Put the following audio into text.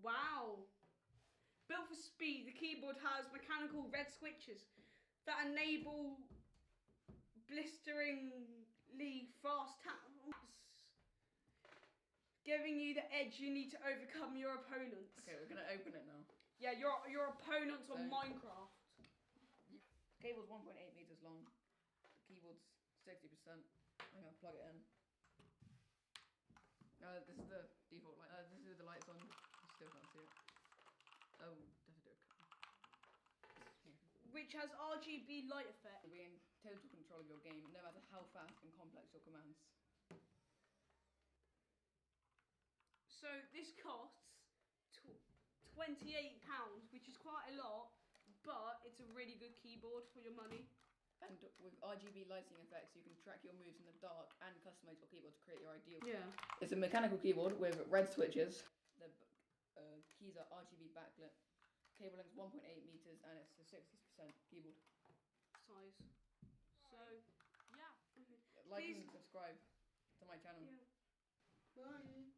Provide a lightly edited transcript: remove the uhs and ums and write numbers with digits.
Wow. Built for speed, the keyboard has mechanical red switches that enable blisteringly fast taps, giving you the edge you need to overcome your opponents. Okay, we're gonna open it now. Yeah, your opponents on Minecraft. The cable's 1.8 meters long. The keyboard's 60%. I'm gonna plug it in. This is the default light. This is with the lights on. You still can't see it. Oh, does it do it? Which has RGB light effect. You'll be in total control of your game, no matter how fast and complex your commands. So this costs £28, which is quite a lot, but it's a really good keyboard for your money. And with RGB lighting effects, you can track your moves in the dark and customize your keyboard to create your ideal. Yeah. It's a mechanical keyboard with red switches. The keys are RGB backlit. Cable length 1.8 meters, and it's a 60% keyboard Size. So, yeah. Like Please. and subscribe to my channel. Yeah. Bye.